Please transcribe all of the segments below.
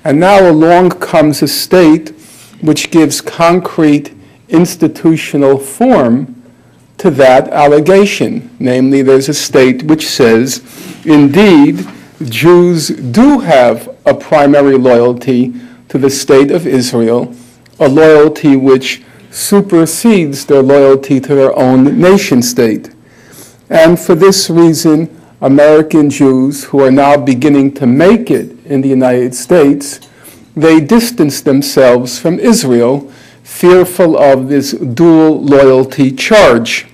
And now along comes a state which gives concrete institutional form to that allegation. Namely, there's a state which says, indeed, Jews do have a primary loyalty to the state of Israel, a loyalty which supersedes their loyalty to their own nation state. And for this reason, American Jews who are now beginning to make it in the United States, they distance themselves from Israel, fearful of this dual loyalty charge.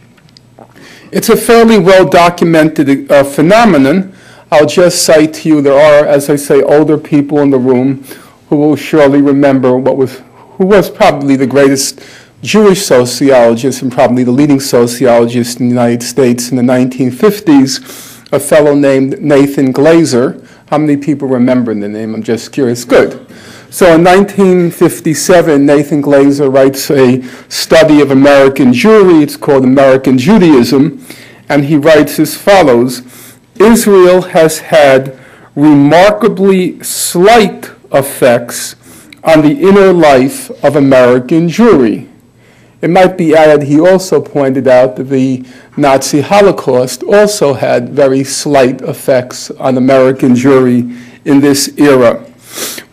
It's a fairly well-documented phenomenon. I'll just cite to you, there are, as I say, older people in the room who will surely remember who was probably the greatest Jewish sociologist and probably the leading sociologist in the United States in the 1950s, a fellow named Nathan Glazer. How many people remember the name? I'm just curious. Good. So in 1957, Nathan Glazer writes a study of American Jewry. It's called American Judaism. And he writes as follows: Israel has had remarkably slight effects on the inner life of American Jewry. It might be added, he also pointed out that the Nazi Holocaust also had very slight effects on American Jewry in this era.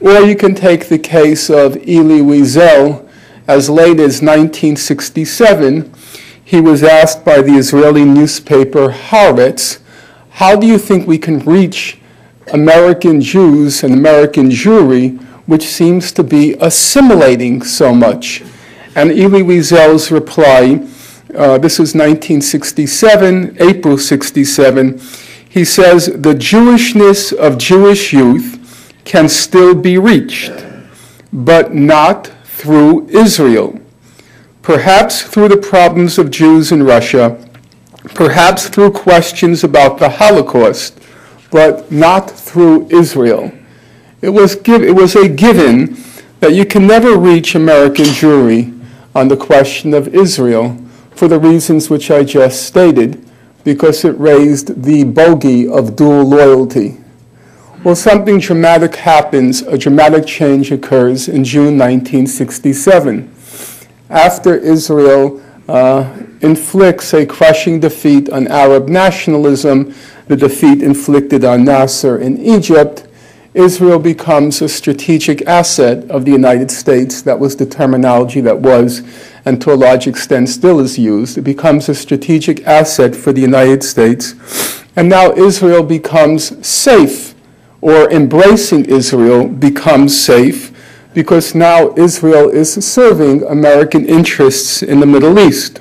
Or you can take the case of Elie Wiesel. As late as 1967, he was asked by the Israeli newspaper Haaretz, how do you think we can reach American Jews and American Jewry, which seems to be assimilating so much? And Elie Wiesel's reply, this is 1967, April 67, he says, the Jewishness of Jewish youth can still be reached, but not through Israel. Perhaps through the problems of Jews in Russia, perhaps through questions about the Holocaust, but not through Israel. It was a given that you can never reach American Jewry on the question of Israel for the reasons which I just stated, because it raised the bogey of dual loyalty. Well, something dramatic happens, a dramatic change occurs in June 1967. After Israel inflicts a crushing defeat on Arab nationalism, the defeat inflicted on Nasser in Egypt, Israel becomes a strategic asset of the United States. That was the terminology that was, and to a large extent still is used. It becomes a strategic asset for the United States. And now Israel becomes safe, or embracing Israel becomes safe, because now Israel is serving American interests in the Middle East.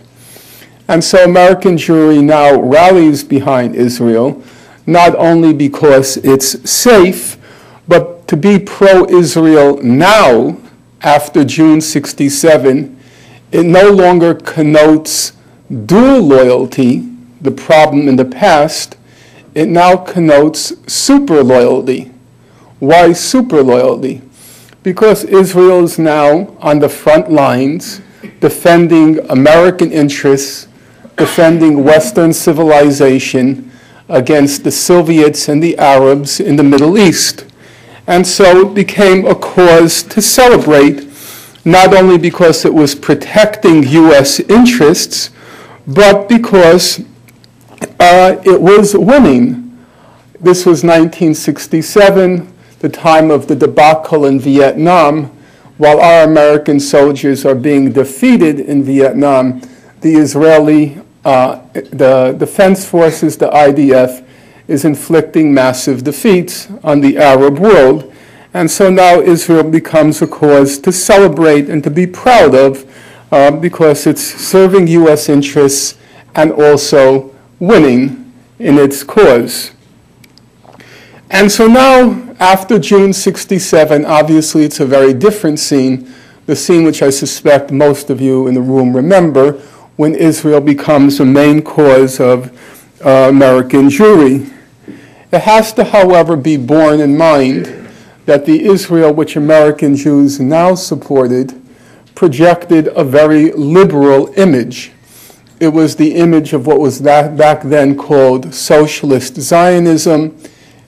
And so American Jewry now rallies behind Israel, not only because it's safe, but to be pro-Israel now, after June 67, it no longer connotes dual loyalty, the problem in the past. It now connotes super loyalty. Why super loyalty? Because Israel is now on the front lines, defending American interests, defending Western civilization against the Soviets and the Arabs in the Middle East. And so it became a cause to celebrate, not only because it was protecting U.S. interests, but because it was winning. This was 1967, the time of the debacle in Vietnam. While our American soldiers are being defeated in Vietnam, the Israeli, the Defense Forces, the IDF, is inflicting massive defeats on the Arab world. And so now Israel becomes a cause to celebrate and to be proud of because it's serving U.S. interests and also winning in its cause. And so now, after June 67, obviously it's a very different scene, the scene which I suspect most of you in the room remember, when Israel becomes a main cause of American Jewry. It has to, however, be borne in mind that the Israel which American Jews now supported projected a very liberal image. It was the image of what was back then called socialist Zionism.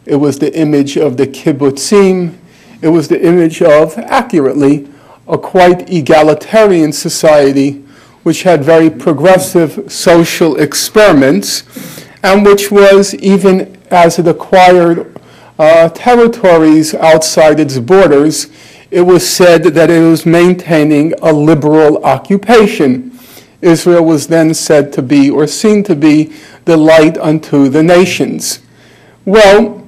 It was the image of the kibbutzim. It was the image of, accurately, a quite egalitarian society which had very progressive social experiments and which was, even as it acquired territories outside its borders, it was said that it was maintaining a liberal occupation. Israel was then said to be, or seen to be, the light unto the nations. Well,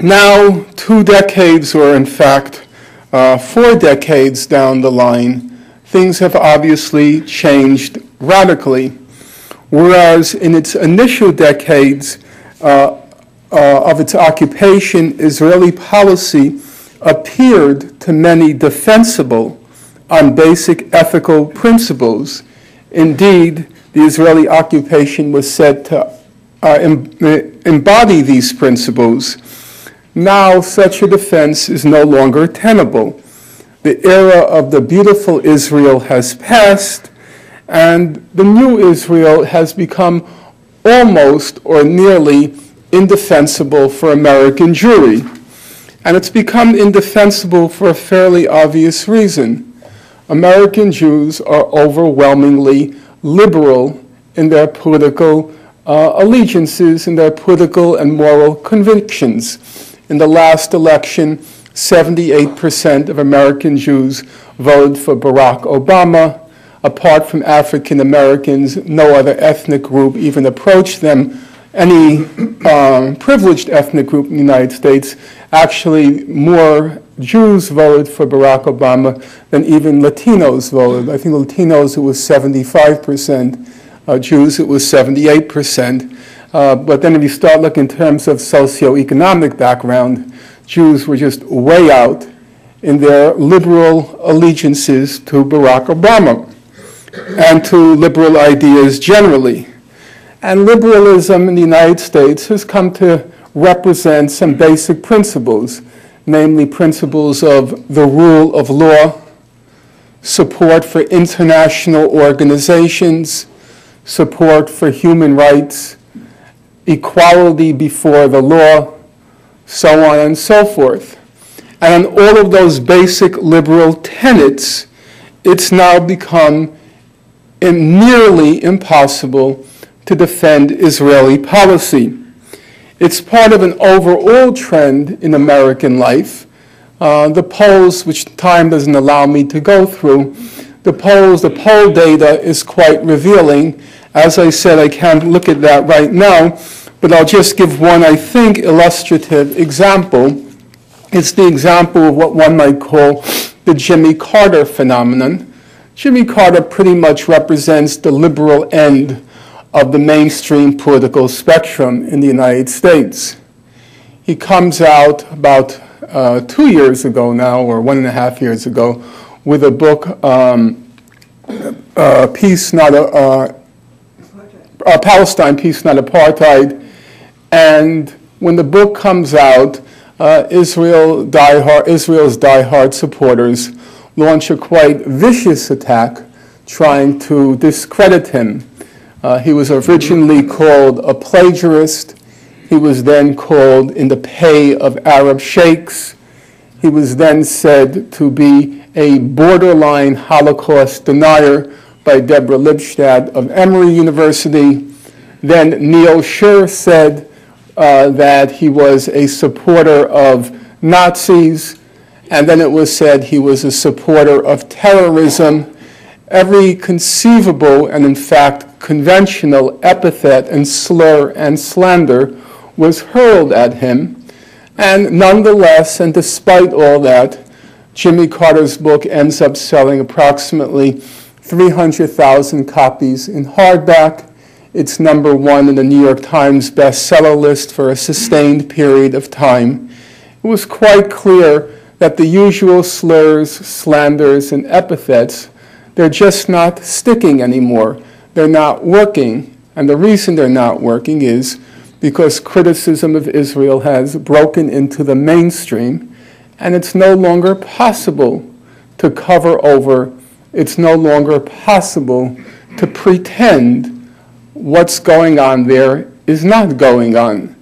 now 2 decades, or in fact 4 decades down the line, things have obviously changed radically. Whereas in its initial decades of its occupation, Israeli policy appeared to many defensible on basic ethical principles. Indeed, the Israeli occupation was said to embody these principles. Now, such a defense is no longer tenable. The era of the beautiful Israel has passed, and the new Israel has become almost or nearly indefensible for American Jewry. And it's become indefensible for a fairly obvious reason. American Jews are overwhelmingly liberal in their political allegiances, in their political and moral convictions. In the last election, 78% of American Jews voted for Barack Obama. Apart from African Americans, no other ethnic group even approached them. Any privileged ethnic group in the United States, actually more Jews voted for Barack Obama than even Latinos voted. I think Latinos, it was 75%. Jews, it was 78%. But then if you start looking in terms of socioeconomic background, Jews were just way out in their liberal allegiances to Barack Obama and to liberal ideas generally. And liberalism in the United States has come to represent some basic principles, namely principles of the rule of law, support for international organizations, support for human rights, equality before the law, so on and so forth. And on all of those basic liberal tenets, it's now become nearly impossible to defend Israeli policy. It's part of an overall trend in American life. The polls, which time doesn't allow me to go through, the poll data is quite revealing. As I said, I can't look at that right now, but I'll just give one, I think, illustrative example. It's the example of what one might call the Jimmy Carter phenomenon. Jimmy Carter pretty much represents the liberal end of the mainstream political spectrum in the United States. He comes out about 2 years ago now, or 1.5 years ago, with a book, Palestine, Peace Not Apartheid. And when the book comes out, Israel's diehard supporters launch a quite vicious attack trying to discredit him. He was originally called a plagiarist. He was then called in the pay of Arab sheikhs. He was then said to be a borderline Holocaust denier by Deborah Lipstadt of Emory University. Then Neil Scher said that he was a supporter of Nazis, and then it was said he was a supporter of terrorism. Every conceivable and, in fact, conventional epithet and slur and slander was hurled at him. And nonetheless, and despite all that, Jimmy Carter's book ends up selling approximately 300,000 copies in hardback. It's #1 in the New York Times bestseller list for a sustained period of time. It was quite clear that the usual slurs, slanders, and epithets, they're just not sticking anymore. They're not working. And the reason they're not working is because criticism of Israel has broken into the mainstream, and it's no longer possible to cover over, it's no longer possible to pretend what's going on there is not going on.